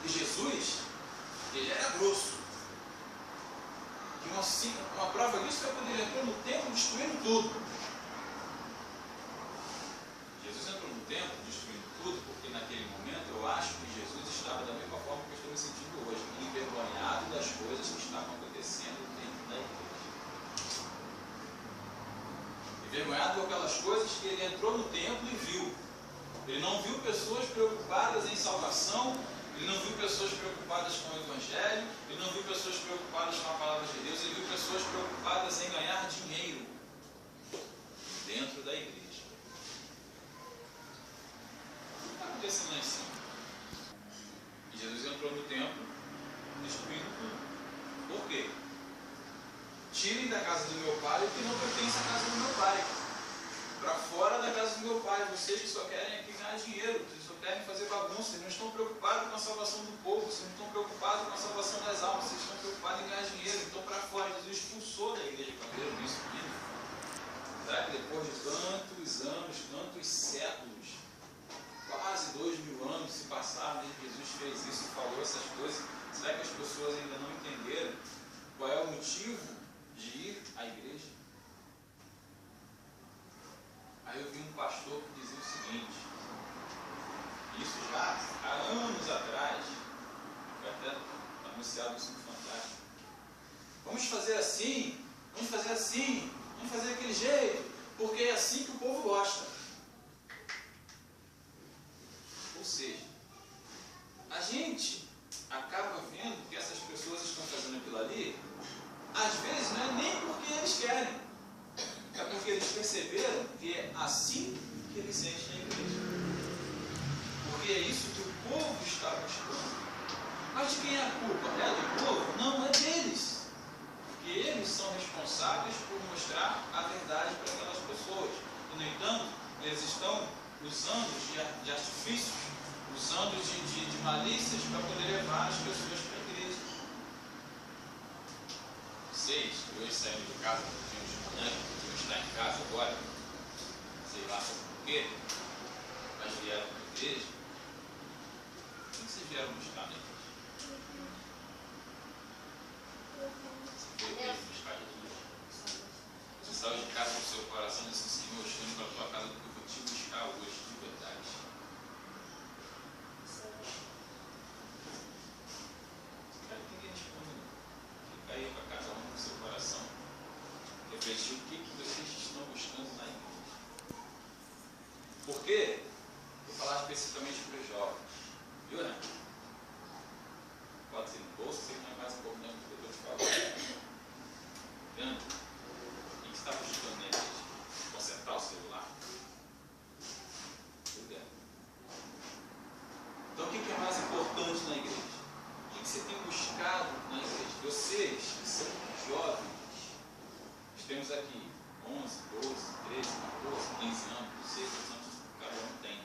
E Jesus, ele era grosso. E uma prova disso foi quando ele entrou no templo destruindo tudo. Jesus entrou no templo destruindo tudo, porque naquele momento eu acho que Jesus estava da mesma forma que eu estou me sentindo hoje, envergonhado das coisas que estavam acontecendo dentro da igreja. Envergonhado com aquelas coisas que ele entrou no templo e viu. Ele não viu pessoas preocupadas em salvação, ele não viu pessoas preocupadas com o Evangelho, ele não viu pessoas preocupadas com a palavra de Deus, ele viu pessoas preocupadas em ganhar dinheiro dentro da igreja. O que está acontecendo lá em cima? E Jesus entrou no templo, destruindo tudo. Por quê? Tirem da casa do meu pai o que não pertence à casa do meu pai. Para fora da casa do meu pai. Vocês que só querem aqui ganhar dinheiro, vocês só querem fazer bagunça, vocês não estão preocupados com a salvação do povo, vocês não estão preocupados com a salvação das almas, vocês estão preocupados em ganhar dinheiro. Então, para fora, Jesus expulsou da igreja Candeeiro isso, menino. Será que depois de tantos anos, tantos séculos, quase 2000 anos se passaram desde que Jesus fez isso e falou essas coisas, será que as pessoas ainda não entenderam qual é o motivo de ir à igreja? Aí eu vi um pastor que dizia o seguinte, isso já há anos atrás, foi até anunciado isso no Fantástico. Vamos fazer assim, vamos fazer assim, vamos fazer daquele jeito, porque é assim que o povo gosta. Ou seja, a gente acaba vendo que essas pessoas estão fazendo aquilo ali, às vezes não é nem porque eles querem, é porque eles perceberam que é assim que eles sentem na igreja. Porque é isso que o povo está buscando. Mas de quem é a culpa? É do povo? Não, é deles. Porque eles são responsáveis por mostrar a verdade para aquelas pessoas. E, no entanto, eles estão usando de artifícios, usando de malícias para poder levar as pessoas para a igreja. Vocês, que hoje saíram de casa, de manhã, está em casa agora, sei lá por quê, mas vieram para a igreja. O que vocês vieram buscar na igreja? Você veio mesmo buscar Jesus? Você saiu de casa com o seu coração e disse, Senhor, eu estou indo para a tua casa porque eu vou te buscar hoje, de verdade. Espero que ninguém responda, não. Fica aí para cada um no seu coração. Refletir o que vocês estão buscando na igreja. Por quê? Vou falar especificamente para os jovens. Viu, né? Pode ser no bolso, sei que não é mais importante do que eu estou te falando. Vendo? O que você está buscando na igreja? Consertar o celular? Tudo é. Então, o que é mais importante na igreja? O que você tem buscado na igreja? Vocês que são jovens, temos aqui 11, 12, 13, 14, 15 anos, não sei quantos anos cada um tem.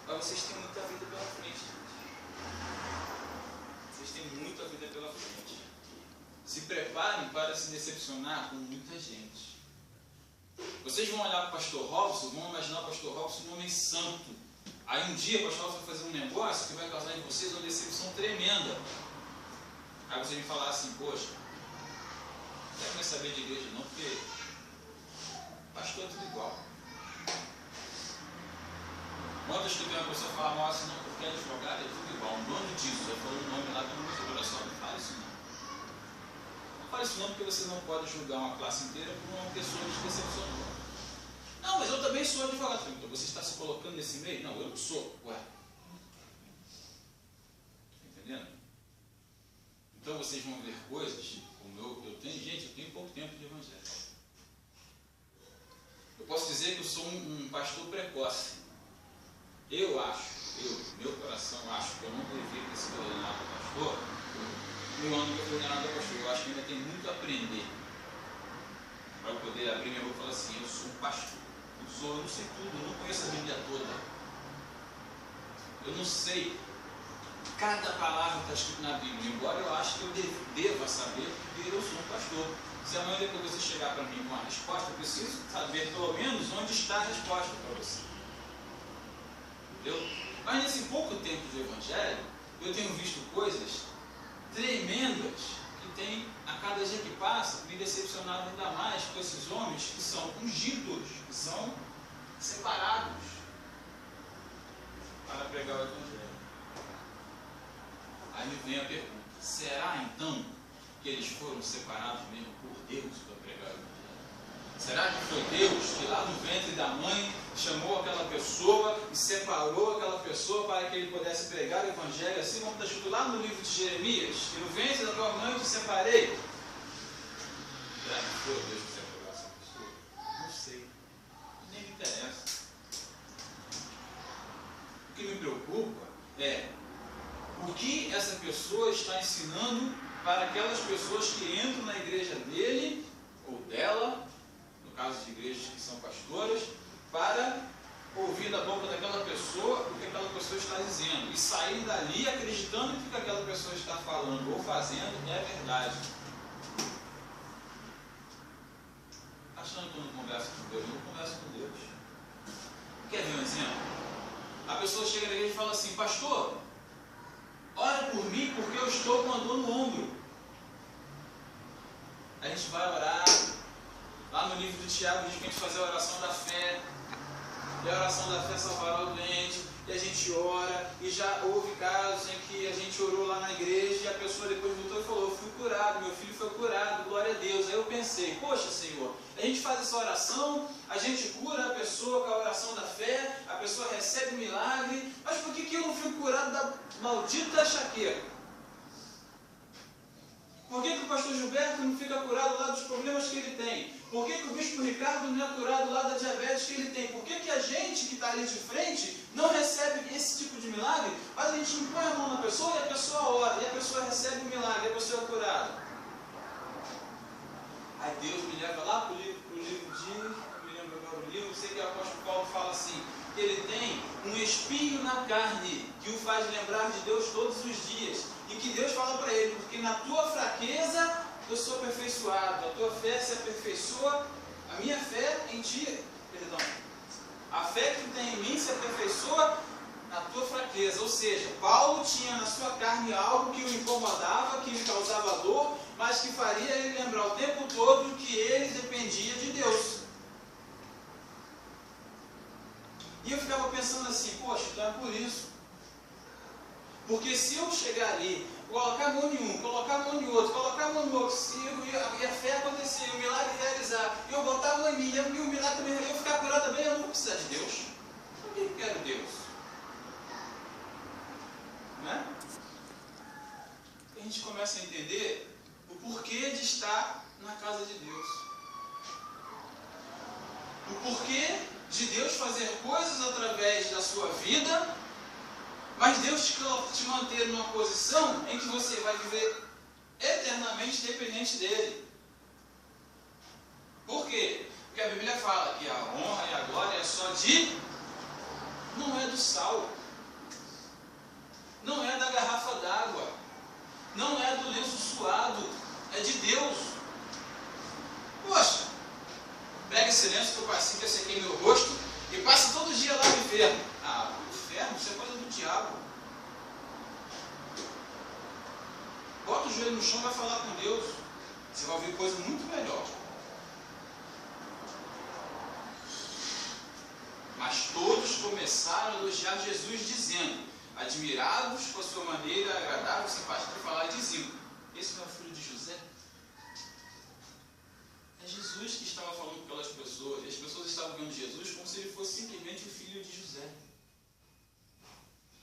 Mas vocês têm muita vida pela frente, gente. Vocês têm muita vida pela frente. Se preparem para se decepcionar com muita gente. Vocês vão olhar para o pastor Robson, vão imaginar o pastor Robson um homem santo. Aí um dia o pastor Robson vai fazer um negócio que vai causar em vocês uma decepção tremenda. Aí vocês vão falar assim, poxa, não quero mais saber de igreja não, porque pastor é tudo igual. Quando eu escutei uma pessoa falar mal assim, não, porque é advogado é tudo igual, um bando disso, eu falo um nome lá que eu não sei, olha só, não fala isso não. Não fala isso não, porque você não pode julgar uma classe inteira por uma pessoa que te decepcionou. Não, mas eu também sou advogado. Então você está se colocando nesse meio? Não, eu não sou. Ué. Está entendendo? Então vocês vão ver coisas como eu tenho pouco tempo de evangelho. Eu posso dizer que eu sou um pastor precoce. Eu acho, meu coração acho que eu não devia ter sido ordenado pastor no ano que eu fui ordenado pastor. Eu acho que ainda tem muito a aprender para eu poder abrir minha boca e falar assim, eu sou um pastor. Eu não sei tudo, eu não conheço a Bíblia toda. Eu não sei cada palavra que está escrita na Bíblia, embora eu acho que eu deva saber, porque eu sou um pastor. Se amanhã depois você chegar para mim com a resposta, eu preciso saber pelo menos onde está a resposta para você. Entendeu? Mas nesse pouco tempo de evangelho, eu tenho visto coisas tremendas que tem, a cada dia que passa, me decepcionado ainda mais com esses homens que são ungidos, que são separados para pregar o evangelho. Aí me vem a pergunta: será então que eles foram separados mesmo por Deus para pregar o evangelho? Será que foi Deus que lá no ventre da mãe chamou aquela pessoa e separou aquela pessoa para que ele pudesse pregar o evangelho, assim como está escrito lá no livro de Jeremias, que no ventre da tua mãe eu te separei? Será que foi Deus que separou essa pessoa? Não sei, nem me interessa. O que me preocupa é o que essa pessoa está ensinando para aquelas pessoas que entram na igreja dele ou dela, no caso de igrejas que são pastoras, para ouvir da boca daquela pessoa o que aquela pessoa está dizendo e sair dali acreditando que o que aquela pessoa está falando ou fazendo é verdade. Achando que eu não converso com Deus, eu não converso com Deus. Quer ver um exemplo? A pessoa chega na igreja e fala assim: pastor, ora por mim porque eu estou com a dor no ombro. A gente vai orar. Lá no livro do Tiago diz que a gente fazer a oração da fé. E a oração da fé salvará o doente. E a gente ora. E já houve casos em que a gente orou lá na igreja e a pessoa depois voltou e falou: fui curado, meu filho foi curado, glória a Deus. Aí eu pensei: poxa, Senhor, a gente faz essa oração, a gente cura a pessoa com a oração da fé, a pessoa recebe o milagre, mas por que eu não fui curado da maldita enxaqueca? Por que o pastor Gilberto não fica curado lá dos problemas que ele tem? Por que o bispo Ricardo não é curado lá da diabetes que ele tem? Por que a gente que está ali de frente não recebe esse tipo de milagre, mas a gente impõe a mão na pessoa e a pessoa ora, e a pessoa recebe o milagre, e a pessoa é curada? Aí Deus me leva lá para o livro de, não me lembro agora o livro, sei que o apóstolo Paulo fala assim, que ele tem um espinho na carne, que o faz lembrar de Deus todos os dias, e que Deus fala para ele: porque na tua fraqueza eu sou aperfeiçoado, a tua fé se aperfeiçoa, a minha fé em ti, perdão, a fé que tem em mim se aperfeiçoa na tua fraqueza. Ou seja, Paulo tinha na sua carne algo que o incomodava, que lhe causava dor, mas que faria ele lembrar o tempo todo que ele dependia de Deus. E eu ficava pensando assim: poxa, então é por isso. Porque se eu chegar ali, colocar a mão em um, colocar a mão em outro, colocar a mão no outro, e a fé acontecer, o milagre realizar, e eu botar a mão em mim, e o milagre também, eu ficar curado também, eu não vou precisar de Deus. Por que eu quero Deus? Né? E a gente começa a entender o porquê de estar na casa de Deus. O porquê de Deus fazer coisas através da sua vida, mas Deus te manter numa posição em que você vai viver eternamente dependente dele. Por quê? Porque a Bíblia fala que a honra e a glória é só de... não é do sal, não é da garrafa d'água, não é do lenço suado, é de Deus. Poxa, pega esse lenço que eu passei, que eu sequei meu rosto, e passe todo dia lá no inferno. Ah, o inferno, isso é coisa do diabo. Bota o joelho no chão e vai falar com Deus. Você vai ouvir coisa muito melhor. Mas todos começaram a elogiar Jesus, dizendo: admirados com a sua maneira agradável e simpática de falar, e diziam: esse não é o filho de José? É Jesus que estava falando com aquelas pessoas, e as pessoas estavam vendo Jesus como se ele fosse simplesmente o filho de José.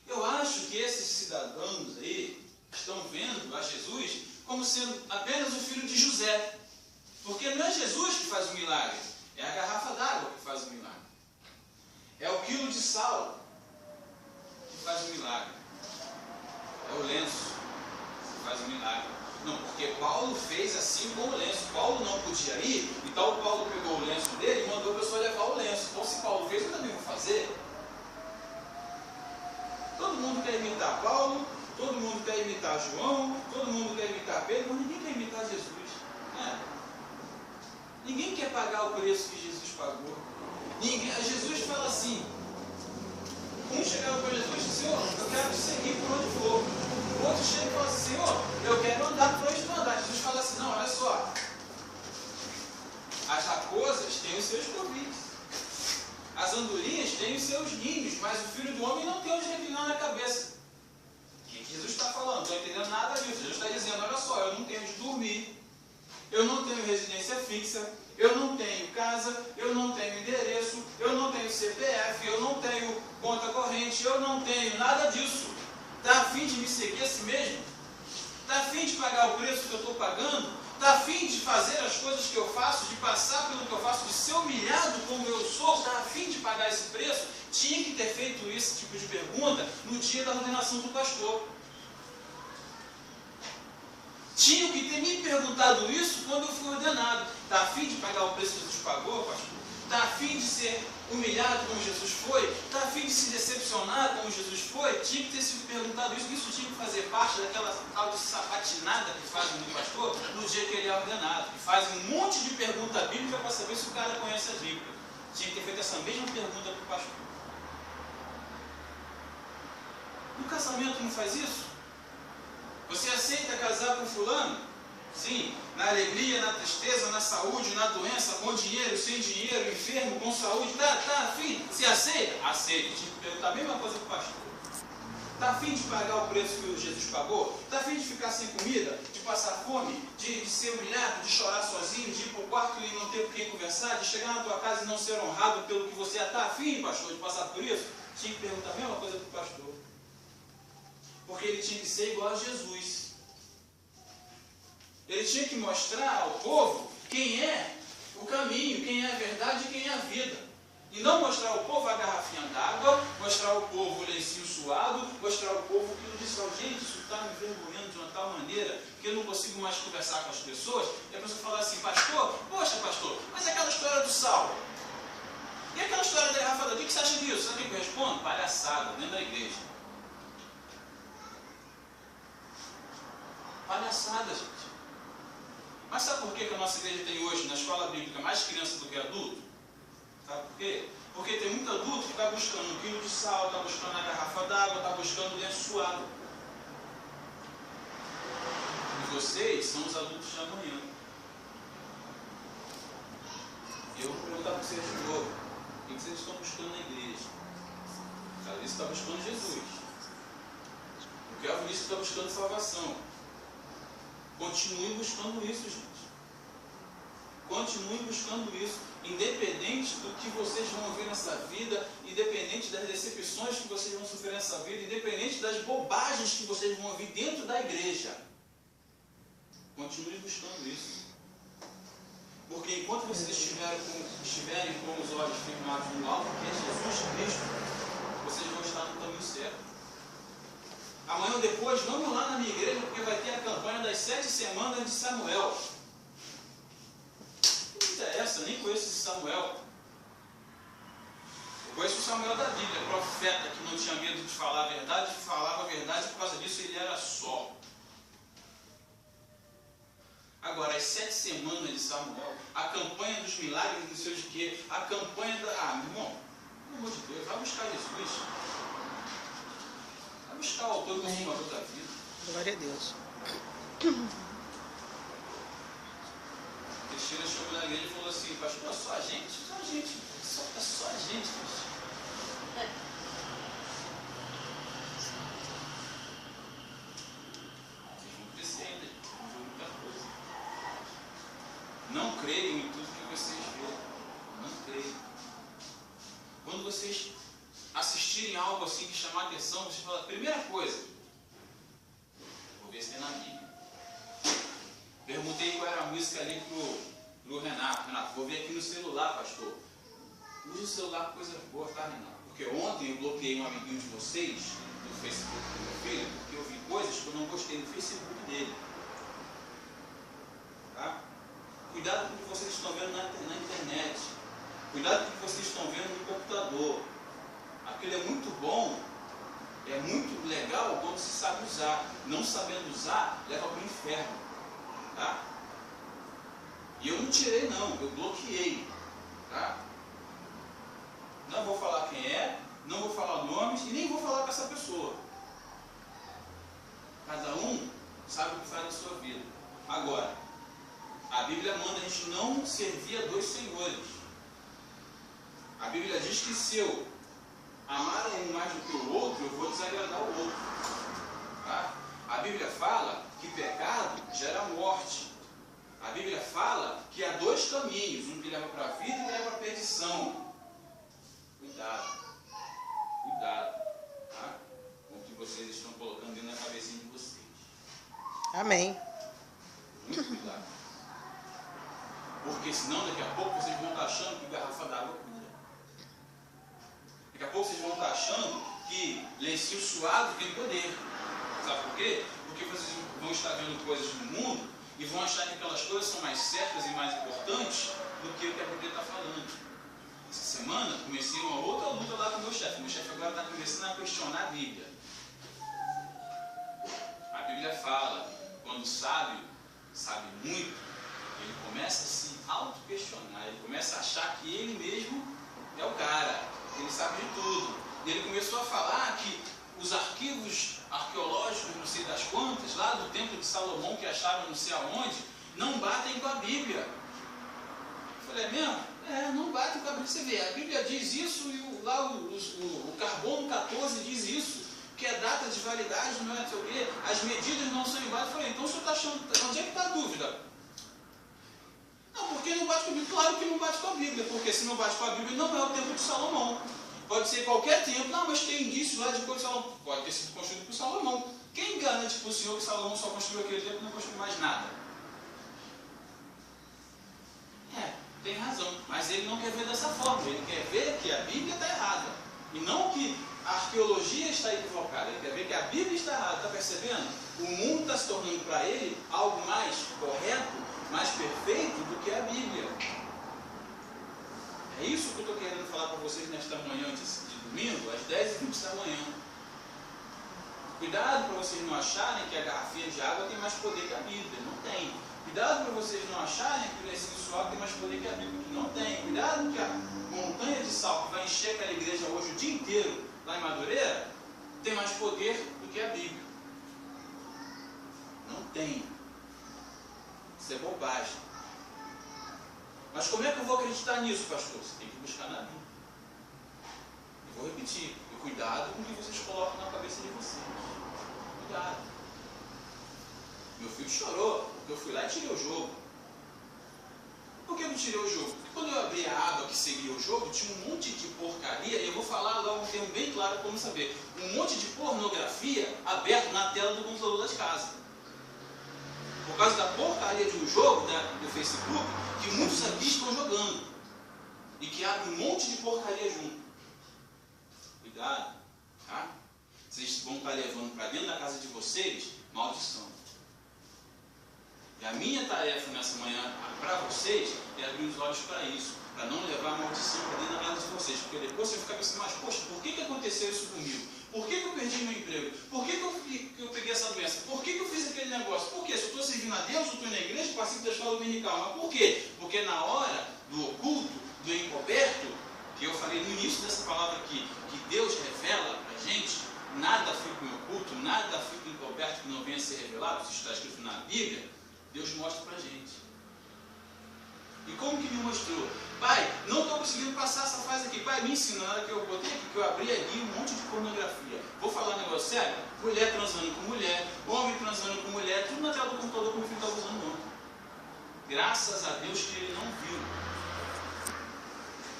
Eu acho que esses cidadãos aí estão vendo a Jesus como sendo apenas o filho de José, porque não é Jesus que faz o milagre, é a garrafa d'água que faz o milagre, é o quilo de sal que faz o milagre, é o lenço que faz o milagre. Não, porque Paulo fez assim com o lenço. Paulo não podia ir, então Paulo pegou o lenço dele e mandou a pessoa levar o lenço. Então, se Paulo fez, eu também vou fazer. Todo mundo quer imitar Paulo, todo mundo quer imitar João, todo mundo quer imitar Pedro, mas ninguém quer imitar Jesus. Né? Ninguém quer pagar o preço que Jesus pagou. Jesus fala assim: um chegava para Jesus e disse Senhor, eu quero te seguir por onde for. O outro chega e fala assim, Senhor, eu quero andar por onde tu andar. Jesus fala assim, não, olha só. As raposas têm os seus covis. As andorinhas têm os seus ninhos, mas o Filho do Homem não tem onde reclinar na cabeça. O que Jesus está falando? Não estou entendendo nada disso. Jesus está dizendo, olha só, eu não tenho onde dormir, eu não tenho residência fixa, eu não tenho casa, eu não tenho endereço, eu não tenho CPF, eu não tenho conta corrente, eu não tenho nada disso. Está a fim de me seguir assim mesmo? Está a fim de pagar o preço que eu estou pagando? Está a fim de fazer as coisas que eu faço, de passar pelo que eu faço, de ser humilhado como eu sou? Está a fim de pagar esse preço? Tinha que ter feito esse tipo de pergunta no dia da ordenação do pastor. Tinham que ter me perguntado isso quando eu fui ordenado. Está a fim de pagar o preço que Jesus pagou, pastor? Está a fim de ser humilhado como Jesus foi? Está a fim de se decepcionar como Jesus foi? Tinha que ter se perguntado isso. Isso tinha que fazer parte daquela tal de sapatinada que fazem no pastor no dia que ele é ordenado. Que fazem um monte de pergunta bíblica para saber se o cara conhece a Bíblia. Tinha que ter feito essa mesma pergunta para o pastor. No casamento não faz isso? Você aceita casar com fulano? Sim, na alegria, na tristeza, na saúde, na doença, com dinheiro, sem dinheiro, enfermo, com saúde, tá afim? Você aceita? Aceita. Tinha que perguntar a mesma coisa para o pastor. Está afim de pagar o preço que Jesus pagou? Está afim de ficar sem comida? De passar fome? De ser humilhado? De chorar sozinho? De ir para o quarto e não ter com quem conversar? De chegar na tua casa e não ser honrado pelo que você é? Está afim, pastor, de passar por isso? Tinha que perguntar a mesma coisa para o pastor. Porque ele tinha que ser igual a Jesus. Ele tinha que mostrar ao povo quem é o caminho, quem é a verdade e quem é a vida. E não mostrar ao povo a garrafinha d'água, mostrar ao povo o lencinho suado, mostrar ao povo que ele disse, gente, isso está me envergonhando de uma tal maneira que eu não consigo mais conversar com as pessoas. E a pessoa fala assim, pastor, poxa pastor, mas aquela história do sal? E aquela história da garrafa d'água? O que você acha disso? Sabe o que eu respondo? Palhaçada, dentro da igreja. Palhaçada, gente. Mas sabe por que a nossa igreja tem hoje, na escola bíblica, mais criança do que adulto? Sabe por quê? Porque tem muito adulto que está buscando 1 quilo de sal, está buscando a garrafa d'água, está buscando lenço suado. E vocês são os adultos de amanhã. E eu vou perguntar para vocês de novo, o que vocês estão buscando na igreja? A Alice está buscando Jesus. O Kelvin disse que está buscando salvação. Continue buscando isso, gente. Continue buscando isso. Independente do que vocês vão ver nessa vida, independente das decepções que vocês vão sofrer nessa vida, independente das bobagens que vocês vão ouvir dentro da igreja. Continue buscando isso. Porque enquanto vocês estiverem com os olhos firmados no alto, que é Jesus Cristo, vocês vão estar no caminho certo. Amanhã ou depois, vamos lá na minha igreja, porque vai ter a campanha das 7 semanas de Samuel. Que interessa, eu nem conheço esse Samuel. Eu conheço o Samuel da Bíblia, profeta que não tinha medo de falar a verdade, que falava a verdade, por causa disso ele era só. Agora, as 7 semanas de Samuel, a campanha dos milagres, não sei de quê, a campanha da... meu irmão, pelo amor de Deus, vai buscar Jesus. Vai buscar o autor e consumador da vida. Glória a Deus. Cristina chegou na igreja e falou assim, pastor, só a gente? Só a gente. Só a gente, Cristina. Vocês vão crescer ainda, vão ver muita coisa. Não creiam em tudo que vocês veem. Não creiam. Quando vocês assistirem algo assim que chamar a atenção, vocês falam, primeira coisa, vou ver se tem na Bíblia. Perguntei qual era a música ali pro Renato. Renato, vou ver aqui no celular, pastor. Use o celular com coisa boa, tá, Renato? Porque ontem eu bloqueei um amiguinho de vocês no Facebook do meu filho, porque eu vi coisas que eu não gostei no Facebook dele. Tá? Cuidado com o que vocês estão vendo na internet. Cuidado com o que vocês estão vendo no computador. Aquilo é muito bom, é muito legal quando se sabe usar. Não sabendo usar, leva para o inferno. Tá? E eu não tirei não, eu bloqueei. Tá? Não vou falar quem é, não vou falar nomes e nem vou falar com essa pessoa. servir a dois senhores. A Bíblia diz que se eu amar um mais do que o outro, eu vou desagradar o outro. Tá? A Bíblia fala que pecado gera morte. A Bíblia fala que há dois caminhos, um que leva para a vida e um que leva para a perdição. Cuidado. Cuidado. Tá? Com o que vocês estão colocando dentro da cabecinha de vocês. Amém. Muito cuidado. Porque senão daqui a pouco vocês vão estar achando que garrafa d'água cura. Daqui a pouco vocês vão estar achando que lencinho suado tem poder. Sabe por quê? Porque vocês vão estar vendo coisas no mundo e vão achar que aquelas coisas são mais certas e mais importantes do que o que a Bíblia está falando. Essa semana comecei uma outra luta lá com o meu chefe. Meu chefe agora está começando a questionar a Bíblia. A Bíblia fala, quando o sábio sabe muito, ele começa a se auto-questionar, ele começa a achar que ele mesmo é o cara, ele sabe de tudo. E ele começou a falar que os arquivos arqueológicos, não sei das quantas, lá do templo de Salomão, que acharam não sei aonde, não batem com a Bíblia. Eu falei, é mesmo? Não batem com a Bíblia. Você vê, a Bíblia diz isso e o Carbono 14 diz isso, que é data de validade, não é sei o quê, as medidas não são iguais. Eu falei, então o senhor está achando, onde é que está a dúvida? Não, porque não bate com a Bíblia. Claro que não bate com a Bíblia, porque se não bate com a Bíblia, não é o templo de Salomão. Pode ser qualquer templo. Não, mas tem indícios lá de coisa de Salomão. Pode ter sido construído por Salomão. Quem garante para o senhor que Salomão só construiu aquele templo e não construiu mais nada? Tem razão. Mas ele não quer ver dessa forma. Ele quer ver que a Bíblia está errada. E não que a arqueologia está equivocada. Ele quer ver que a Bíblia está errada. Está percebendo? O mundo está se tornando para ele algo mais correto, mais perfeito do que a Bíblia. É isso que eu estou querendo falar para vocês nesta manhã de domingo, às 10h20 da manhã. Cuidado para vocês não acharem que a garrafinha de água tem mais poder que a Bíblia. Não tem. Cuidado para vocês não acharem que o lencinho suave tem mais poder que a Bíblia. Não tem. Cuidado que a montanha de sal que vai encher aquela igreja hoje o dia inteiro, lá em Madureira, tem mais poder do que a Bíblia. Não tem. Isso é bobagem. Mas como é que eu vou acreditar nisso, pastor? Você tem que buscar na Bíblia. Eu vou repetir. E cuidado com o que vocês colocam na cabeça de vocês. Cuidado. Meu filho chorou porque eu fui lá e tirei o jogo. Por que eu não tirei o jogo? Porque quando eu abri a aba que seguia o jogo, tinha um monte de porcaria, e eu vou falar logo um termo bem claro para você saber. Um monte de pornografia aberto na tela do computador das casas. Por causa da porcaria de um jogo do Facebook, que muitos aqui estão jogando. E que abre um monte de porcaria junto. Cuidado, tá? Vocês vão estar levando para dentro da casa de vocês maldição. E a minha tarefa nessa manhã para vocês é abrir os olhos para isso. Para não levar maldição para dentro da casa de vocês. Porque depois você fica pensando, mas poxa, por que aconteceu isso comigo? Por que eu perdi meu emprego? Por que eu peguei essa doença? Por que eu fiz aquele negócio? Por quê? Se eu estou servindo a Deus, eu estou na igreja, participo da escola dominical. Mas por quê? Porque na hora do oculto, do encoberto, que eu falei no início dessa palavra aqui, que Deus revela para a gente, nada fica em oculto, nada fica encoberto que não venha a ser revelado, isso está escrito na Bíblia, Deus mostra para a gente. E como que me mostrou? Pai, não estou conseguindo passar essa fase aqui. Pai, me ensina. Na hora que eu botei aqui, que eu abri ali um monte de pornografia. Vou falar um negócio sério? Mulher transando com mulher, homem transando com mulher, tudo na tela do computador que o meu filho está usando não. Graças a Deus que ele não viu.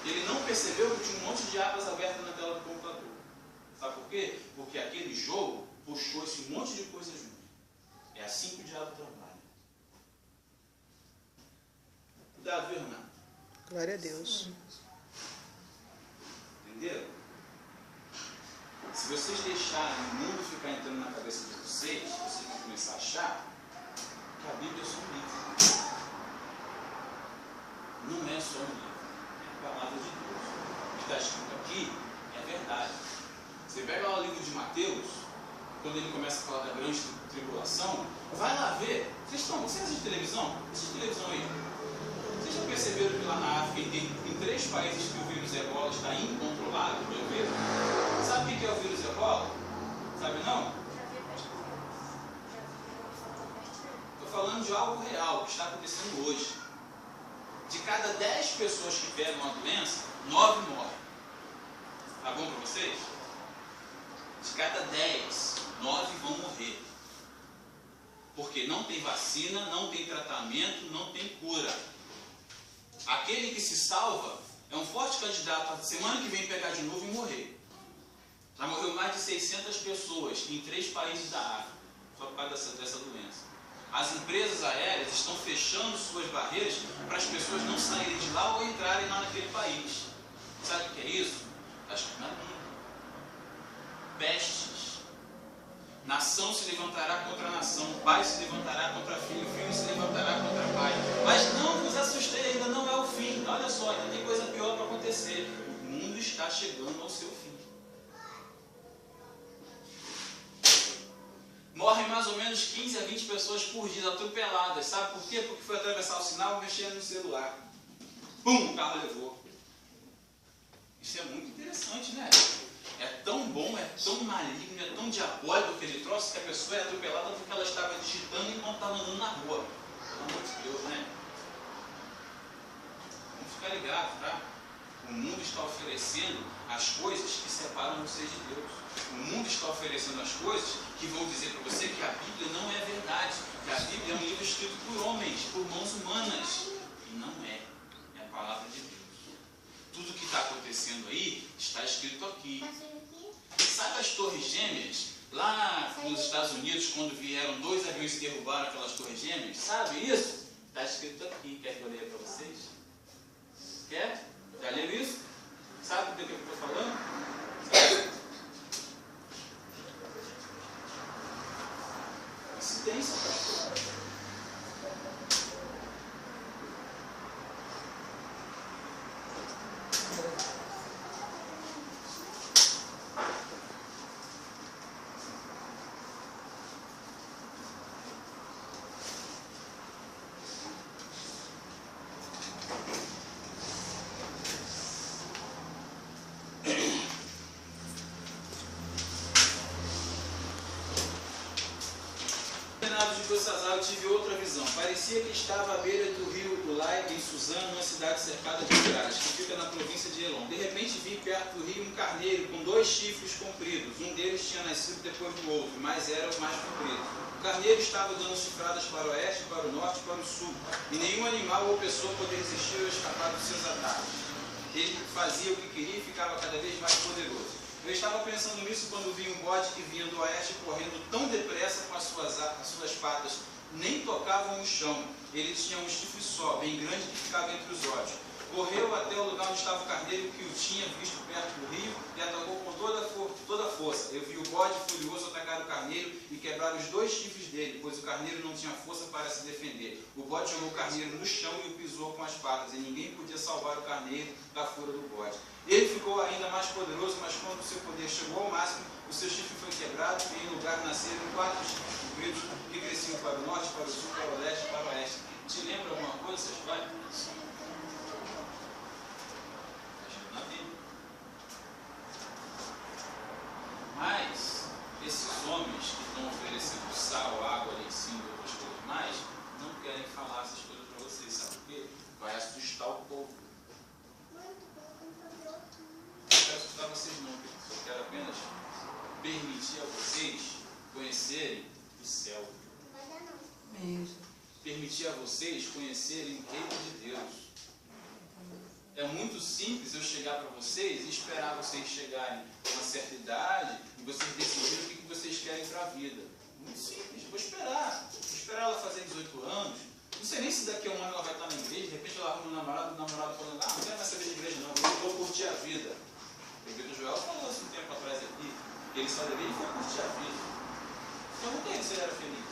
Ele não percebeu que tinha um monte de abas abertas na tela do computador. Sabe por quê? Porque aquele jogo puxou esse monte de coisa junto. É assim que o diabo trabalha. Cuidado, viu, Renato? Glória a Deus. Entenderam? Se vocês deixarem o mundo ficar entrando na cabeça de vocês vão começar a achar que a Bíblia é só um livro. Não é só um livro. É a palavra de Deus. O que está escrito aqui é verdade. Você pega lá o livro de Mateus, quando ele começa a falar da grande tribulação, vai lá ver. Vocês assistem televisão? Assiste televisão aí. Vocês já perceberam que lá na África tem 3 países que o vírus ebola está incontrolável pelo vírus? Sabe o que é o vírus ebola? Sabe não? Estou falando de algo real, que está acontecendo hoje. De cada 10 pessoas que pegam a doença, 9 morrem. Tá bom para vocês? De cada 10, 9 vão morrer. Porque não tem vacina, não tem tratamento, não tem cura. Aquele que se salva é um forte candidato a semana que vem pegar de novo e morrer. Já morreu mais de 600 pessoas em 3 países da África, só por causa dessa doença. As empresas aéreas estão fechando suas barreiras para as pessoas não saírem de lá ou entrarem lá naquele país. Sabe o que é isso? Acho que não é mundo. Pestes. Nação se levantará contra nação, pai se levantará contra filho, filho se levantará contra pai. Mas não vos assustei, ainda não é o fim. Olha só, ainda tem coisa pior para acontecer. O mundo está chegando ao seu fim. Morrem mais ou menos 15 a 20 pessoas por dia, atropeladas. Sabe por quê? Porque foi atravessar o sinal mexendo no celular. Pum, o carro levou. Isso é muito interessante, né? É tão bom, é tão maligno, é tão diabólico aquele troço que a pessoa é atropelada porque ela estava digitando enquanto estava andando na rua. Pelo amor de Deus, né? Vamos ficar ligados, tá? O mundo está oferecendo as coisas que separam vocês de Deus. O mundo está oferecendo as coisas que vão dizer para você que a Bíblia não é verdade, que a Bíblia é um livro escrito por homens, por mãos humanas. E não é. É a palavra de Deus. Tudo que está acontecendo aí está escrito aqui. Sabe as torres gêmeas? Lá nos Estados Unidos, quando vieram 2 aviões e derrubaram aquelas torres gêmeas? Sabe isso? Está escrito aqui. Quer que eu leia para vocês? Quer? Já leu isso? Sabe do que eu estou falando? Sabe? Coincidência, pastor. De Belsazar, eu tive outra visão. Parecia que estava à beira do rio Ulai, em Suzano, uma cidade cercada de muralhas, que fica na província de Elon. De repente vi perto do rio um carneiro com 2 chifres compridos. Um deles tinha nascido depois do outro, mas era o mais comprido. O carneiro estava dando chifradas para o oeste, para o norte e para o sul, e nenhum animal ou pessoa poderia resistir ou escapar dos seus ataques. Ele fazia o que queria e ficava cada vez mais poderoso. Eu estava pensando nisso quando vi um bode que vinha do oeste correndo tão depressa com as suas patas, nem tocavam o chão. Ele tinha um chifre só, bem grande, que ficava entre os olhos. Correu até o lugar onde estava o carneiro que o tinha visto perto do rio e atacou com toda a força. Eu vi o bode furioso atacar o carneiro e quebrar os 2 chifres dele, pois o carneiro não tinha força para se defender. O bode jogou o carneiro no chão e o pisou com as patas, e ninguém podia salvar o carneiro da fúria do bode. Ele ficou ainda mais poderoso, mas quando o seu poder chegou ao máximo, o seu chifre foi quebrado e em lugar nasceram 4 chifres compridos que cresciam para o norte, para o sul, para o leste e para o oeste. Te lembra alguma coisa, seus pais? Na Bíblia. Mas esses homens que estão oferecendo sal, água ali em cima e outras coisas mais, não querem falar essas coisas para vocês, sabe por quê? Vai assustar o povo. Não quero assustar vocês não, eu quero apenas permitir a vocês conhecerem o céu. Permitir a vocês conhecerem o reino de Deus. É muito simples eu chegar para vocês e esperar vocês chegarem a uma certa idade e vocês decidirem o que vocês querem para a vida. Muito simples, vou esperar ela fazer 18 anos. Não sei nem se daqui a um ano ela vai estar na igreja, de repente ela arruma um namorado, o namorado falando, não quero mais saber de igreja não, eu vou curtir a vida. O Pedro Joel falou isso um tempo atrás aqui, que ele só deveria curtir a vida. Então não tem se ele era feliz.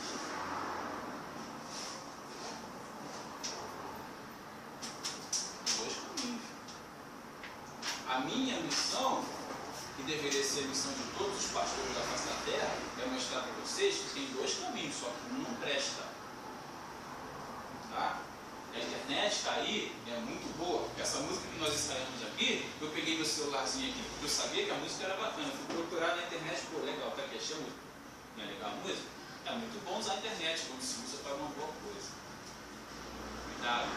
A minha missão, que deveria ser a missão de todos os pastores da face da terra, é mostrar para vocês que tem 2 caminhos, só que um não presta. Tá? A internet está aí, é muito boa. Essa música que nós ensaiamos aqui, eu peguei meu celularzinho aqui, porque eu sabia que a música era bacana. Eu fui procurar na internet, pô, legal, tá aqui, achei a música. Não é legal a música? É muito bom usar a internet quando se usa para uma boa coisa. Cuidado,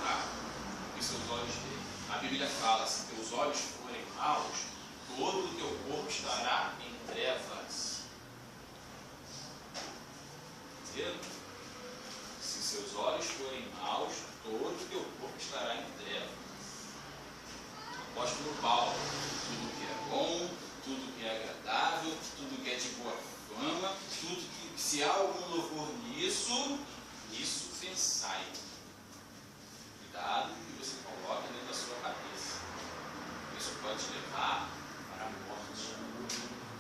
tá? que seus olhos veem. A Bíblia fala, se teus olhos forem maus, todo o teu corpo estará em trevas. Entendeu? Se seus olhos forem maus, todo o teu corpo estará em trevas. Apóstolo Paulo, tudo que é bom, tudo que é agradável, tudo que é de boa fama, tudo que, se há algum louvor nisso pensai. Cuidado que você coloca dentro da sua cabeça. Isso pode te levar para a morte.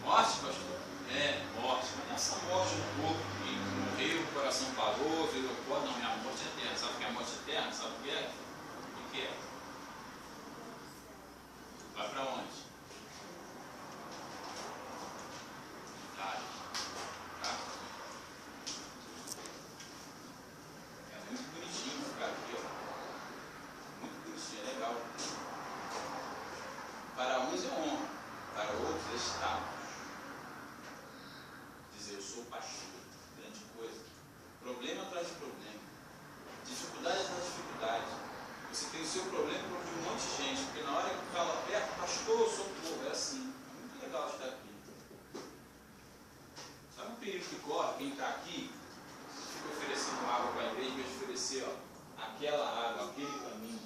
Morte, pastor? É, morte. Mas nessa morte do corpo, que morreu, o coração parou, virou pó, não, é a morte eterna. Sabe o que é a morte eterna? Sabe o que é? O que é? Vai para onde? Tá. É muito bonitinho ficar aqui, ó. Muito bonitinho, é legal. Para uns é honra, para outros é status. Dizer eu sou pastor, grande coisa. Problema atrás de problema. Dificuldade atrás de dificuldade. Você tem o seu problema de um monte de gente, porque na hora que fala perto, pastor, socorro, é assim. É muito legal estar aqui. Sabe o perigo que corre? Quem está aqui fica oferecendo água para a igreja, vai oferecer aquela água, aquele caminho.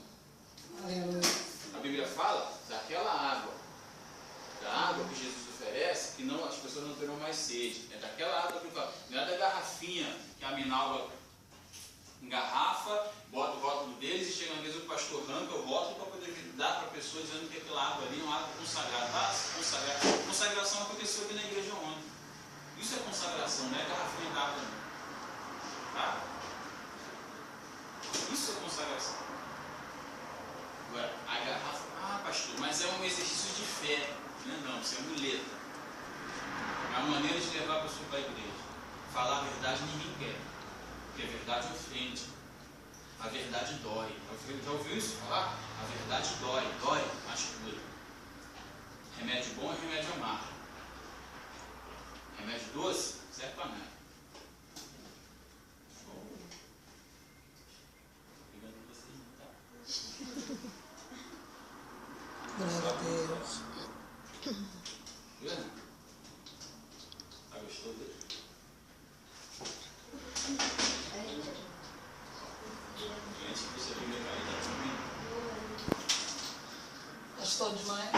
Aleluia. A Bíblia fala daquela água, da água que Jesus oferece, que não, as pessoas não terão mais sede. É daquela água que fala, não é da garrafinha que a Minalva engarrafa, bota o rótulo deles e chega na vez o pastor arranca o rótulo para poder dar para a pessoa dizendo que aquela água ali é uma água consagrada. Tá? Consagração aconteceu aqui na igreja ontem. Isso é consagração, não é garrafinha d'água. Tá? Isso é consagração. Agora, a garrafa, pastor, mas é um exercício de fé. Não, isso é muleta. É uma maneira de levar a pessoa para a igreja. Falar a verdade ninguém quer. Porque a verdade ofende. A verdade dói. Já ouviu isso falar? A verdade dói, mas cura. Remédio bom é remédio amargo. Remédio doce serve para nada. Glória a Deus. Tá gostoso dele? Gente, você viu minha caída? Gostou demais?